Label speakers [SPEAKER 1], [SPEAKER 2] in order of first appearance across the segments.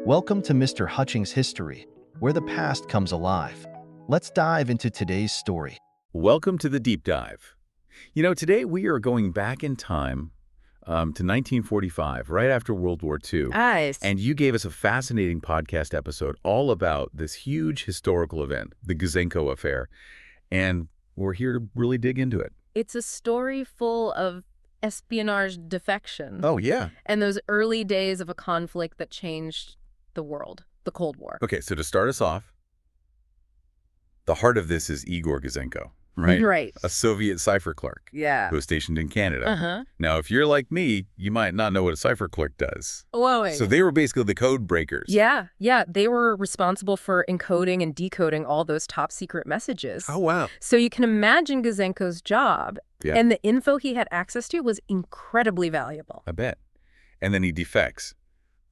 [SPEAKER 1] Welcome to Mr. Hutchings History, where the past comes alive. Let's dive into today's story.
[SPEAKER 2] Welcome to the deep dive. Today we are going back in time to 1945, right after World War II.
[SPEAKER 3] Nice.
[SPEAKER 2] And you gave us a fascinating podcast episode all about this huge historical event, the Gouzenko Affair. And we're here to really dig into it.
[SPEAKER 3] It's a story full of espionage defection.
[SPEAKER 2] Oh, yeah.
[SPEAKER 3] And those early days of a conflict that changed the world, the Cold War.
[SPEAKER 2] Okay, so to start us off, the heart of this is Igor Gouzenko, right?
[SPEAKER 3] Right.
[SPEAKER 2] A Soviet cipher clerk.
[SPEAKER 3] Yeah.
[SPEAKER 2] Who was stationed in Canada.
[SPEAKER 3] Uh-huh.
[SPEAKER 2] Now, if you're like me, you might not know what a cipher clerk does.
[SPEAKER 3] Whoa, wait.
[SPEAKER 2] So they were basically the code breakers.
[SPEAKER 3] Yeah. They were responsible for encoding and decoding all those top secret messages.
[SPEAKER 2] Oh, wow.
[SPEAKER 3] So you can imagine Gouzenko's job,
[SPEAKER 2] Yeah.
[SPEAKER 3] and the info he had access to was incredibly valuable.
[SPEAKER 2] I bet. And then he defects,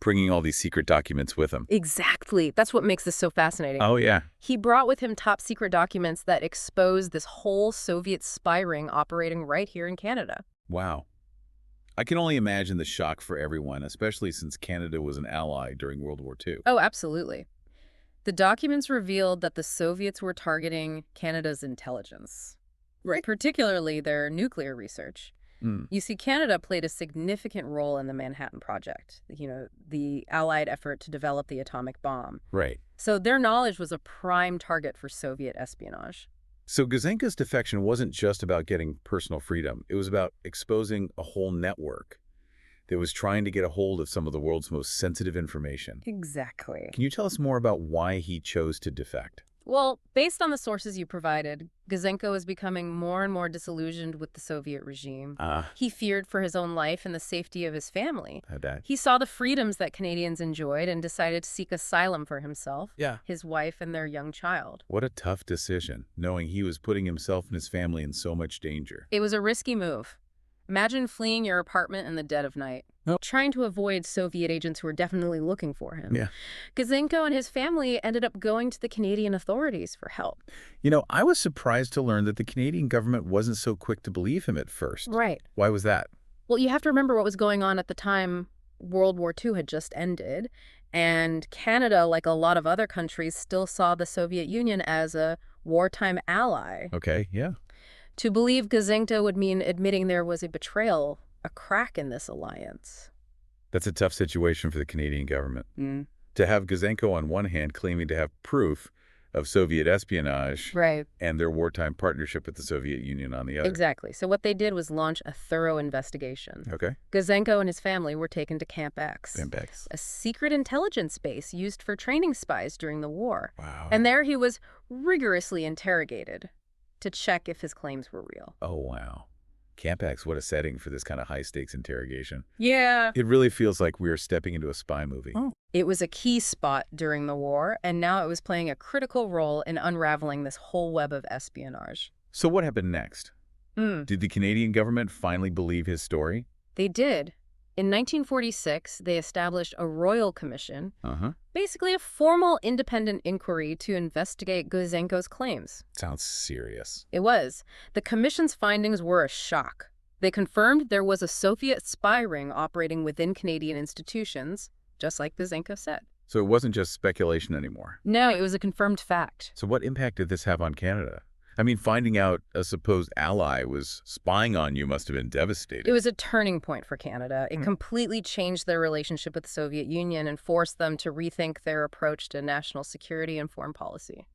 [SPEAKER 2] bringing all these secret documents with him.
[SPEAKER 3] Exactly. That's what makes this so fascinating.
[SPEAKER 2] Oh, yeah.
[SPEAKER 3] He brought with him top secret documents that exposed this whole Soviet spy ring operating right here in Canada.
[SPEAKER 2] Wow. I can only imagine the shock for everyone, especially since Canada was an ally during World War II.
[SPEAKER 3] Oh, absolutely. The documents revealed that the Soviets were targeting Canada's intelligence, right? Particularly their nuclear research. You see, Canada played a significant role in the Manhattan Project, the Allied effort to develop the atomic bomb.
[SPEAKER 2] Right.
[SPEAKER 3] So their knowledge was a prime target for Soviet espionage.
[SPEAKER 2] So Gouzenko's defection wasn't just about getting personal freedom. It was about exposing a whole network that was trying to get a hold of some of the world's most sensitive information.
[SPEAKER 3] Exactly.
[SPEAKER 2] Can you tell us more about why he chose to defect?
[SPEAKER 3] Well, based on the sources you provided, Gouzenko is becoming more and more disillusioned with the Soviet regime. He feared for his own life and the safety of his family.
[SPEAKER 2] I bet.
[SPEAKER 3] He saw the freedoms that Canadians enjoyed and decided to seek asylum for himself, his wife, and their young child.
[SPEAKER 2] What a tough decision, knowing he was putting himself and his family in so much danger.
[SPEAKER 3] It was a risky move. Imagine fleeing your apartment in the dead of night, trying to avoid Soviet agents who were definitely looking for him.
[SPEAKER 2] Yeah.
[SPEAKER 3] Gouzenko and his family ended up going to the Canadian authorities for help.
[SPEAKER 2] I was surprised to learn that the Canadian government wasn't so quick to believe him at first.
[SPEAKER 3] Right.
[SPEAKER 2] Why was that?
[SPEAKER 3] Well, you have to remember what was going on at the time. World War II had just ended, and Canada, like a lot of other countries, still saw the Soviet Union as a wartime ally.
[SPEAKER 2] Okay, yeah.
[SPEAKER 3] To believe Gouzenko would mean admitting there was a betrayal, a crack in this alliance.
[SPEAKER 2] That's a tough situation for the Canadian government. To have Gouzenko on one hand claiming to have proof of Soviet espionage and their wartime partnership with the Soviet Union on the other.
[SPEAKER 3] Exactly. So what they did was launch a thorough investigation.
[SPEAKER 2] Okay.
[SPEAKER 3] Gouzenko and his family were taken to Camp X,
[SPEAKER 2] Camp X.
[SPEAKER 3] a secret intelligence base used for training spies during the war.
[SPEAKER 2] Wow.
[SPEAKER 3] And there he was rigorously interrogated to check if his claims were real.
[SPEAKER 2] Oh, wow. Camp X, what a setting for this kind of high-stakes interrogation.
[SPEAKER 3] Yeah.
[SPEAKER 2] It really feels like we are stepping into a spy movie.
[SPEAKER 3] It was a key spot during the war, and now it was playing a critical role in unraveling this whole web of espionage.
[SPEAKER 2] So what happened next? Did the Canadian government finally believe his story?
[SPEAKER 3] They did. In 1946, they established a royal commission, basically a formal independent inquiry to investigate Gouzenko's claims.
[SPEAKER 2] Sounds serious.
[SPEAKER 3] It was. The commission's findings were a shock. They confirmed there was a Soviet spy ring operating within Canadian institutions, just like Gouzenko said.
[SPEAKER 2] So it wasn't just speculation anymore?
[SPEAKER 3] No, it was a confirmed fact.
[SPEAKER 2] So what impact did this have on Canada? I mean, finding out a supposed ally was spying on you must have been devastating.
[SPEAKER 3] It was a turning point for Canada. It completely changed their relationship with the Soviet Union and forced them to rethink their approach to national security and foreign policy.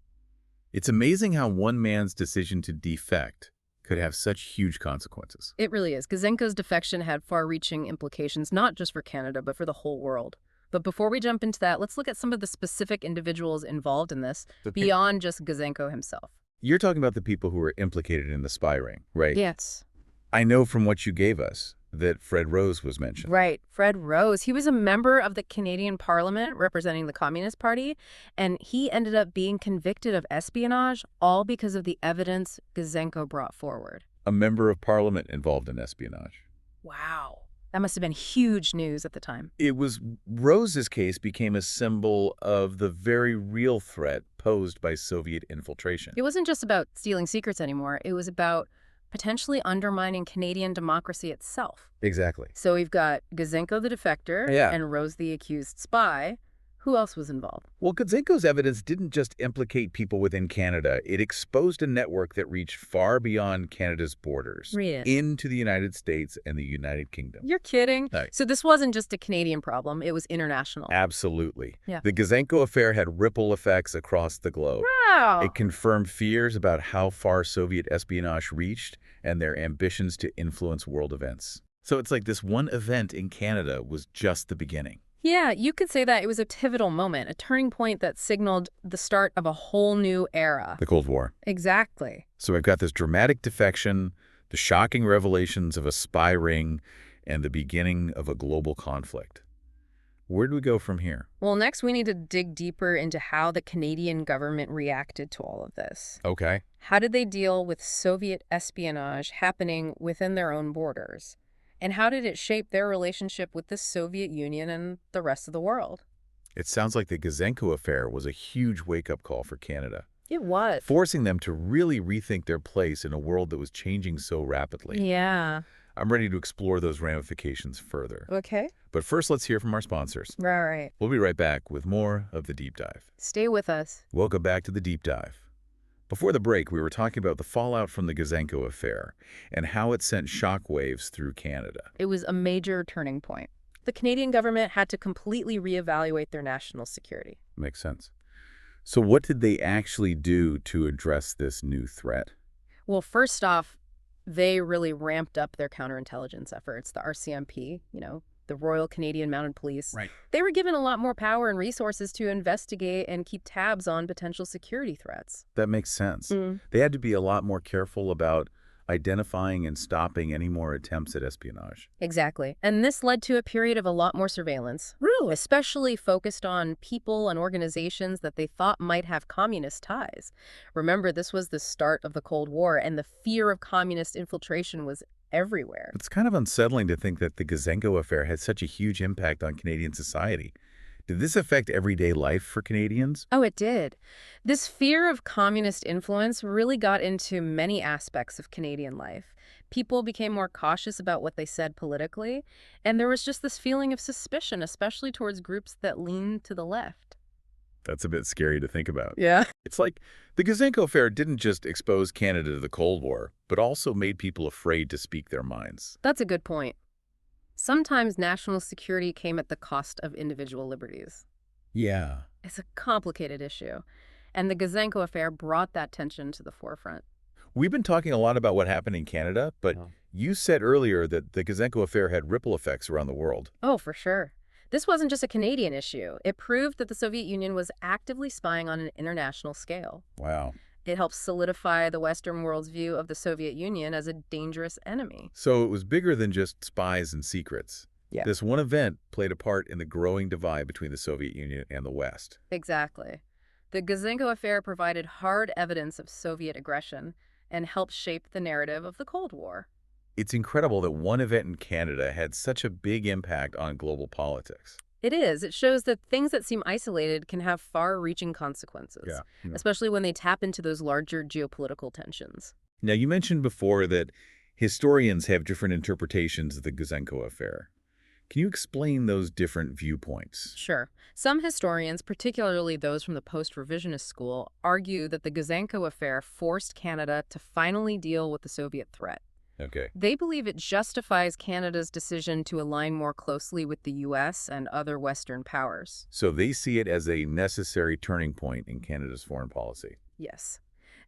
[SPEAKER 2] It's amazing how one man's decision to defect could have such huge consequences.
[SPEAKER 3] It really is. Gouzenko's defection had far-reaching implications, not just for Canada, but for the whole world. But before we jump into that, let's look at some of the specific individuals involved in this, beyond just Gouzenko himself.
[SPEAKER 2] You're talking about the people who were implicated in the spy ring, right?
[SPEAKER 3] Yes.
[SPEAKER 2] I know from what you gave us that Fred Rose was mentioned.
[SPEAKER 3] Right. Fred Rose. He was a member of the Canadian Parliament representing the Communist Party, and he ended up being convicted of espionage, all because of the evidence Gouzenko brought forward.
[SPEAKER 2] A member of Parliament involved in espionage.
[SPEAKER 3] Wow. That must have been huge news at the time.
[SPEAKER 2] It was Rose's case became a symbol of the very real threat posed by Soviet infiltration.
[SPEAKER 3] It wasn't just about stealing secrets anymore. It was about potentially undermining Canadian democracy itself.
[SPEAKER 2] Exactly.
[SPEAKER 3] So we've got Gouzenko the defector
[SPEAKER 2] Yeah.
[SPEAKER 3] and Rose the accused spy, Who else was involved?
[SPEAKER 2] Well, Gouzenko's evidence didn't just implicate people within Canada. It exposed a network that reached far beyond Canada's borders, into the United States and the United Kingdom.
[SPEAKER 3] You're kidding?
[SPEAKER 2] No.
[SPEAKER 3] So this wasn't just a Canadian problem, it was international.
[SPEAKER 2] Absolutely.
[SPEAKER 3] Yeah.
[SPEAKER 2] The Gouzenko affair had ripple effects across the globe.
[SPEAKER 3] Wow.
[SPEAKER 2] It confirmed fears about how far Soviet espionage reached and their ambitions to influence world events. So it's like this one event in Canada was just the beginning.
[SPEAKER 3] Yeah, you could say that it was a pivotal moment, a turning point that signaled the start of a whole new era.
[SPEAKER 2] The Cold War.
[SPEAKER 3] Exactly.
[SPEAKER 2] So I've got this dramatic defection, the shocking revelations of a spy ring, and the beginning of a global conflict. Where do we go from here?
[SPEAKER 3] Well, next we need to dig deeper into how the Canadian government reacted to all of this.
[SPEAKER 2] Okay.
[SPEAKER 3] How did they deal with Soviet espionage happening within their own borders? And how did it shape their relationship with the Soviet Union and the rest of the world?
[SPEAKER 2] It sounds like the Gouzenko affair was a huge wake-up call for Canada.
[SPEAKER 3] It was.
[SPEAKER 2] Forcing them to really rethink their place in a world that was changing so rapidly.
[SPEAKER 3] Yeah.
[SPEAKER 2] I'm ready to explore those ramifications further.
[SPEAKER 3] Okay.
[SPEAKER 2] But first, let's hear from our sponsors.
[SPEAKER 3] Right.
[SPEAKER 2] We'll be right back with more of The Deep Dive.
[SPEAKER 3] Stay with us.
[SPEAKER 2] Welcome back to The Deep Dive. Before the break, we were talking about the fallout from the Gouzenko affair and how it sent shockwaves through Canada.
[SPEAKER 3] It was a major turning point. The Canadian government had to completely reevaluate their national security.
[SPEAKER 2] Makes sense. So what did they actually do to address this new threat?
[SPEAKER 3] Well, first off, they really ramped up their counterintelligence efforts, the RCMP, the Royal Canadian Mounted Police.
[SPEAKER 2] Right.
[SPEAKER 3] They were given a lot more power and resources to investigate and keep tabs on potential security threats.
[SPEAKER 2] That makes sense. They had to be a lot more careful about identifying and stopping any more attempts at espionage.
[SPEAKER 3] Exactly. And this led to a period of a lot more surveillance. Really? Especially focused on people and organizations that they thought might have communist ties. Remember, this was the start of the Cold War, and the fear of communist infiltration was everywhere.
[SPEAKER 2] It's kind of unsettling to think that the Gouzenko affair had such a huge impact on Canadian society. Did this affect everyday life for Canadians?
[SPEAKER 3] Oh, it did. This fear of communist influence really got into many aspects of Canadian life. People became more cautious about what they said politically, and there was just this feeling of suspicion, especially towards groups that leaned to the left.
[SPEAKER 2] That's a bit scary to think about.
[SPEAKER 3] Yeah.
[SPEAKER 2] It's like the Gouzenko affair didn't just expose Canada to the Cold War, but also made people afraid to speak their minds.
[SPEAKER 3] That's a good point. Sometimes national security came at the cost of individual liberties.
[SPEAKER 2] Yeah.
[SPEAKER 3] It's a complicated issue, and the Gouzenko affair brought that tension to the forefront.
[SPEAKER 2] We've been talking a lot about what happened in Canada, but you said earlier that the Gouzenko affair had ripple effects around the world.
[SPEAKER 3] Oh, for sure. This wasn't just a Canadian issue. It proved that the Soviet Union was actively spying on an international scale.
[SPEAKER 2] Wow.
[SPEAKER 3] It helped solidify the Western world's view of the Soviet Union as a dangerous enemy.
[SPEAKER 2] So it was bigger than just spies and secrets.
[SPEAKER 3] Yeah.
[SPEAKER 2] This one event played a part in the growing divide between the Soviet Union and the West.
[SPEAKER 3] Exactly. The Gouzenko affair provided hard evidence of Soviet aggression and helped shape the narrative of the Cold War.
[SPEAKER 2] It's incredible that one event in Canada had such a big impact on global politics.
[SPEAKER 3] It is. It shows that things that seem isolated can have far-reaching consequences, especially when they tap into those larger geopolitical tensions.
[SPEAKER 2] Now, you mentioned before that historians have different interpretations of the Gouzenko affair. Can you explain those different viewpoints?
[SPEAKER 3] Sure. Some historians, particularly those from the post-revisionist school, argue that the Gouzenko affair forced Canada to finally deal with the Soviet threat.
[SPEAKER 2] Okay.
[SPEAKER 3] They believe it justifies Canada's decision to align more closely with the U.S. and other Western powers.
[SPEAKER 2] So they see it as a necessary turning point in Canada's foreign policy.
[SPEAKER 3] Yes.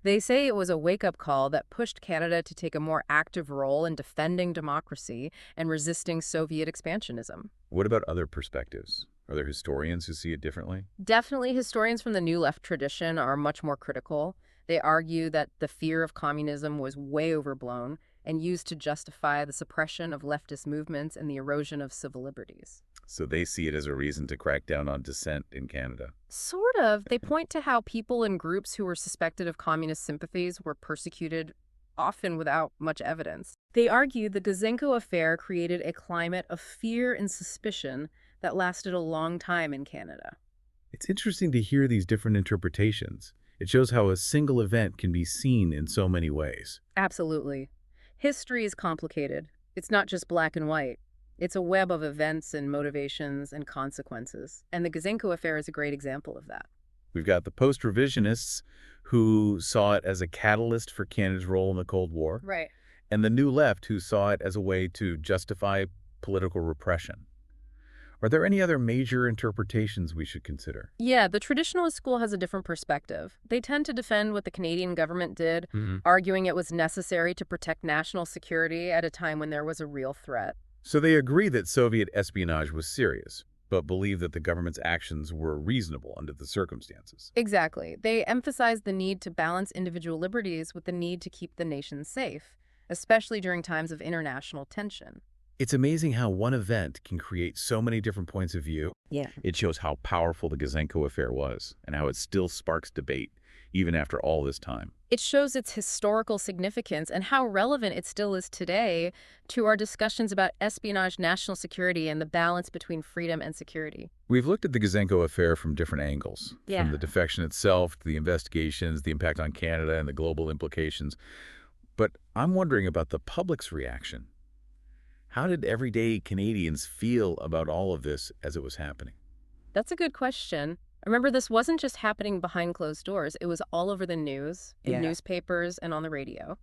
[SPEAKER 3] They say it was a wake-up call that pushed Canada to take a more active role in defending democracy and resisting Soviet expansionism.
[SPEAKER 2] What about other perspectives? Are there historians who see it differently?
[SPEAKER 3] Definitely, historians from the New Left tradition are much more critical. They argue that the fear of communism was way overblown and used to justify the suppression of leftist movements and the erosion of civil liberties.
[SPEAKER 2] So they see it as a reason to crack down on dissent in Canada.
[SPEAKER 3] Sort of. They point to how people in groups who were suspected of communist sympathies were persecuted, often without much evidence. They argue the Gouzenko affair created a climate of fear and suspicion that lasted a long time in Canada.
[SPEAKER 2] It's interesting to hear these different interpretations. It shows how a single event can be seen in so many ways.
[SPEAKER 3] Absolutely. History is complicated. It's not just black and white. It's a web of events and motivations and consequences, and the Gouzenko Affair is a great example of that.
[SPEAKER 2] We've got the post-revisionists who saw it as a catalyst for Canada's role in the Cold War,
[SPEAKER 3] Right.
[SPEAKER 2] and the New Left who saw it as a way to justify political repression. Are there any other major interpretations we should consider?
[SPEAKER 3] Yeah, the traditionalist school has a different perspective. They tend to defend what the Canadian government did, arguing it was necessary to protect national security at a time when there was a real threat.
[SPEAKER 2] So they agree that Soviet espionage was serious, but believe that the government's actions were reasonable under the circumstances.
[SPEAKER 3] Exactly. They emphasize the need to balance individual liberties with the need to keep the nation safe, especially during times of international tension.
[SPEAKER 2] It's amazing how one event can create so many different points of view.
[SPEAKER 3] Yeah.
[SPEAKER 2] It shows how powerful the Gouzenko Affair was and how it still sparks debate even after all this time.
[SPEAKER 3] It shows its historical significance and how relevant it still is today to our discussions about espionage, national security, and the balance between freedom and security.
[SPEAKER 2] We've looked at the Gouzenko Affair from different angles,
[SPEAKER 3] Yeah.
[SPEAKER 2] from the defection itself to the investigations, the impact on Canada, and the global implications. But I'm wondering about the public's reaction. How did everyday Canadians feel about all of this as it was happening?
[SPEAKER 3] That's a good question. Remember, this wasn't just happening behind closed doors. It was all over the news, in newspapers, and on the radio.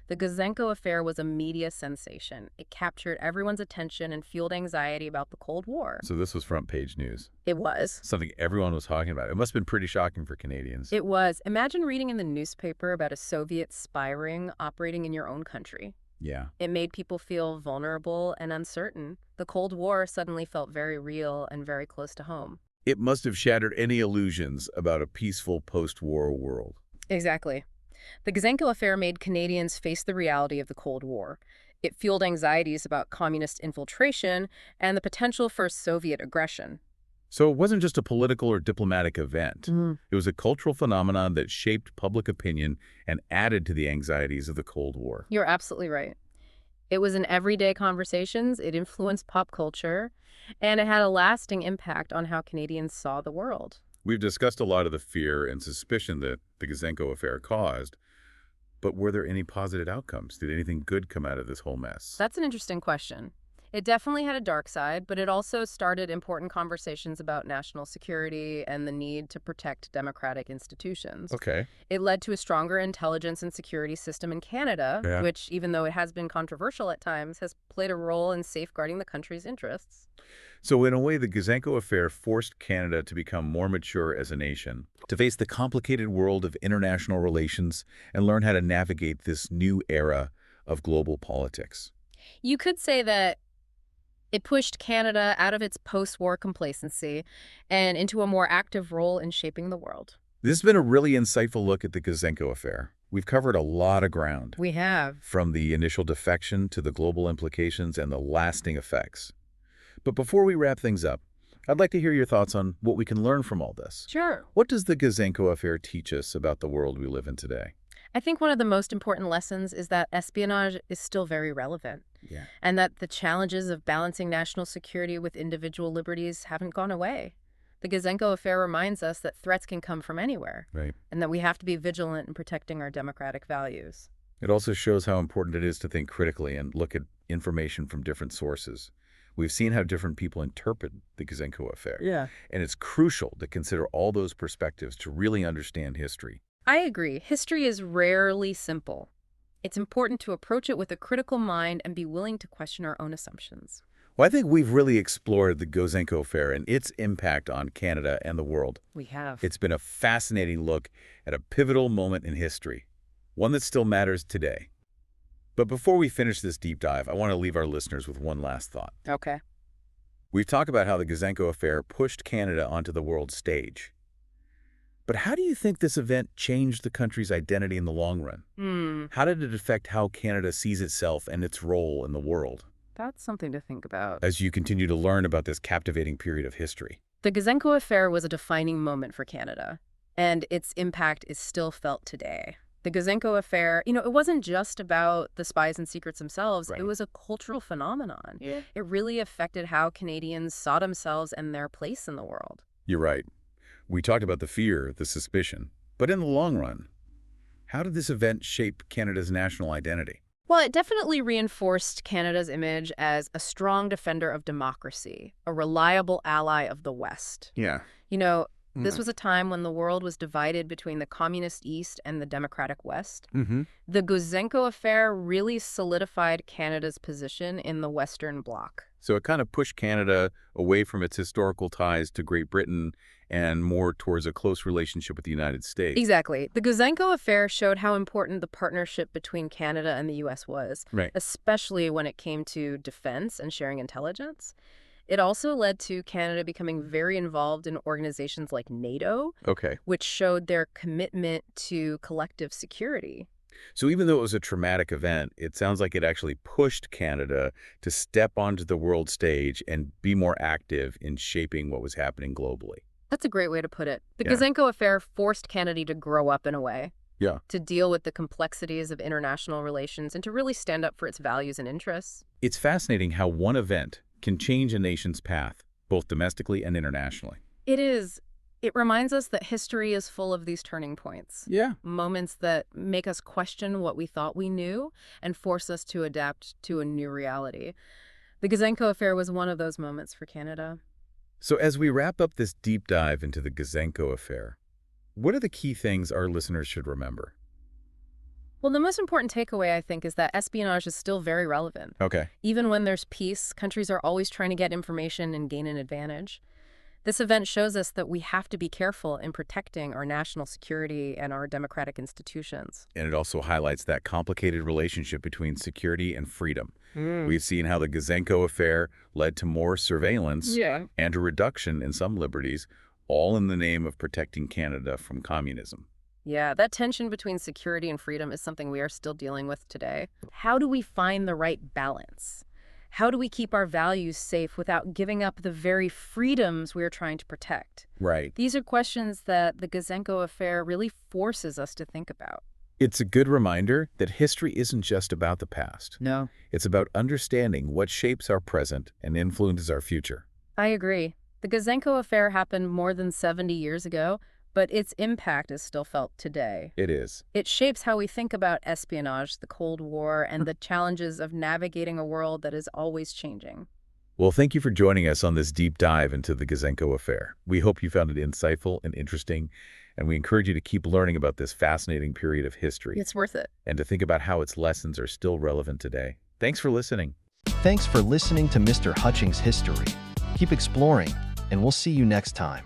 [SPEAKER 3] The Gouzenko Affair was a media sensation. It captured everyone's attention and fueled anxiety about the Cold War.
[SPEAKER 2] So this was front page news.
[SPEAKER 3] It was.
[SPEAKER 2] Something everyone was talking about. It must have been pretty shocking for Canadians.
[SPEAKER 3] It was. Imagine reading in the newspaper about a Soviet spy ring operating in your own country.
[SPEAKER 2] Yeah.
[SPEAKER 3] It made people feel vulnerable and uncertain. The Cold War suddenly felt very real and very close to home.
[SPEAKER 2] It must have shattered any illusions about a peaceful post-war world.
[SPEAKER 3] Exactly. The Gouzenko Affair made Canadians face the reality of the Cold War. It fueled anxieties about communist infiltration and the potential for Soviet aggression.
[SPEAKER 2] So it wasn't just a political or diplomatic event. It was a cultural phenomenon that shaped public opinion and added to the anxieties of the Cold War.
[SPEAKER 3] You're absolutely right. It was in everyday conversations, it influenced pop culture, and it had a lasting impact on how Canadians saw the world.
[SPEAKER 2] We've discussed a lot of the fear and suspicion that the Gouzenko Affair caused, but were there any positive outcomes? Did anything good come out of this whole mess?
[SPEAKER 3] That's an interesting question. It definitely had a dark side, but it also started important conversations about national security and the need to protect democratic institutions.
[SPEAKER 2] Okay.
[SPEAKER 3] It led to a stronger intelligence and security system in Canada, which, even though it has been controversial at times, has played a role in safeguarding the country's interests.
[SPEAKER 2] So in a way, the Gouzenko Affair forced Canada to become more mature as a nation, to face the complicated world of international relations and learn how to navigate this new era of global politics.
[SPEAKER 3] You could say that it pushed Canada out of its post-war complacency and into a more active role in shaping the world.
[SPEAKER 2] This has been a really insightful look at the Gouzenko Affair. We've covered a lot of ground.
[SPEAKER 3] We have.
[SPEAKER 2] From the initial defection to the global implications and the lasting effects. But before we wrap things up, I'd like to hear your thoughts on what we can learn from all this.
[SPEAKER 3] Sure.
[SPEAKER 2] What does the Gouzenko Affair teach us about the world we live in today?
[SPEAKER 3] I think one of the most important lessons is that espionage is still very relevant.
[SPEAKER 2] Yeah.
[SPEAKER 3] And that the challenges of balancing national security with individual liberties haven't gone away. The Gouzenko Affair reminds us that threats can come from anywhere.
[SPEAKER 2] Right.
[SPEAKER 3] And that we have to be vigilant in protecting our democratic values.
[SPEAKER 2] It also shows how important it is to think critically and look at information from different sources. We've seen how different people interpret the Gouzenko Affair.
[SPEAKER 3] Yeah.
[SPEAKER 2] And it's crucial to consider all those perspectives to really understand history.
[SPEAKER 3] I agree. History is rarely simple. It's important to approach it with a critical mind and be willing to question our own assumptions.
[SPEAKER 2] Well, I think we've really explored the Gouzenko Affair and its impact on Canada and the world.
[SPEAKER 3] We have.
[SPEAKER 2] It's been a fascinating look at a pivotal moment in history, one that still matters today. But before we finish this deep dive, I want to leave our listeners with one last thought.
[SPEAKER 3] Okay.
[SPEAKER 2] We've talked about how the Gouzenko Affair pushed Canada onto the world stage. But how do you think this event changed the country's identity in the long run? How did it affect how Canada sees itself and its role in the world?
[SPEAKER 3] That's something to think about.
[SPEAKER 2] As you continue to learn about this captivating period of history.
[SPEAKER 3] The Gouzenko Affair was a defining moment for Canada, and its impact is still felt today. The Gouzenko Affair, it wasn't just about the spies and secrets themselves.
[SPEAKER 2] Right.
[SPEAKER 3] It was a cultural phenomenon.
[SPEAKER 2] Yeah.
[SPEAKER 3] It really affected how Canadians saw themselves and their place in the world.
[SPEAKER 2] You're right. We talked about the fear, the suspicion. But in the long run, how did this event shape Canada's national identity?
[SPEAKER 3] Well, it definitely reinforced Canada's image as a strong defender of democracy, a reliable ally of the West.
[SPEAKER 2] Yeah.
[SPEAKER 3] You know, this was a time when the world was divided between the communist East and the democratic West. The Gouzenko Affair really solidified Canada's position in the Western Bloc.
[SPEAKER 2] So it kind of pushed Canada away from its historical ties to Great Britain and more towards a close relationship with the United States.
[SPEAKER 3] Exactly. The Gouzenko Affair showed how important the partnership between Canada and the U.S. was,
[SPEAKER 2] Right.
[SPEAKER 3] especially when it came to defense and sharing intelligence. It also led to Canada becoming very involved in organizations like NATO,
[SPEAKER 2] Okay.
[SPEAKER 3] which showed their commitment to collective security.
[SPEAKER 2] So even though it was a traumatic event, it sounds like it actually pushed Canada to step onto the world stage and be more active in shaping what was happening globally.
[SPEAKER 3] That's a great way to put it. The
[SPEAKER 2] Yeah.
[SPEAKER 3] Gouzenko Affair forced Canada to grow up in a way,
[SPEAKER 2] Yeah.
[SPEAKER 3] to deal with the complexities of international relations and to really stand up for its values and interests.
[SPEAKER 2] It's fascinating how one event can change a nation's path, both domestically and internationally.
[SPEAKER 3] It is. It reminds us that history is full of these turning points.
[SPEAKER 2] Yeah.
[SPEAKER 3] Moments that make us question what we thought we knew and force us to adapt to a new reality. The Gouzenko Affair was one of those moments for Canada.
[SPEAKER 2] So as we wrap up this deep dive into the Gouzenko Affair, what are the key things our listeners should remember?
[SPEAKER 3] Well, the most important takeaway, I think, is that espionage is still very relevant.
[SPEAKER 2] Okay.
[SPEAKER 3] Even when there's peace, countries are always trying to get information and gain an advantage. This event shows us that we have to be careful in protecting our national security and our democratic institutions.
[SPEAKER 2] And it also highlights that complicated relationship between security and freedom. We've seen how the Gouzenko Affair led to more surveillance and a reduction in some liberties, all in the name of protecting Canada from communism.
[SPEAKER 3] Yeah, that tension between security and freedom is something we are still dealing with today. How do we find the right balance? How do we keep our values safe without giving up the very freedoms we're trying to protect?
[SPEAKER 2] Right.
[SPEAKER 3] These are questions that the Gouzenko Affair really forces us to think about.
[SPEAKER 2] It's a good reminder that history isn't just about the past.
[SPEAKER 3] No.
[SPEAKER 2] It's about understanding what shapes our present and influences our future.
[SPEAKER 3] I agree. The Gouzenko Affair happened more than 70 years ago, but its impact is still felt today.
[SPEAKER 2] It is.
[SPEAKER 3] It shapes how we think about espionage, the Cold War, and the challenges of navigating a world that is always changing.
[SPEAKER 2] Well, thank you for joining us on this deep dive into the Gouzenko Affair. We hope you found it insightful and interesting, and we encourage you to keep learning about this fascinating period of history
[SPEAKER 3] It's worth it.
[SPEAKER 2] and to think about how its lessons are still relevant today. Thanks for listening.
[SPEAKER 1] Thanks for listening to Mr. Hutchings History. Keep exploring, and we'll see you next time.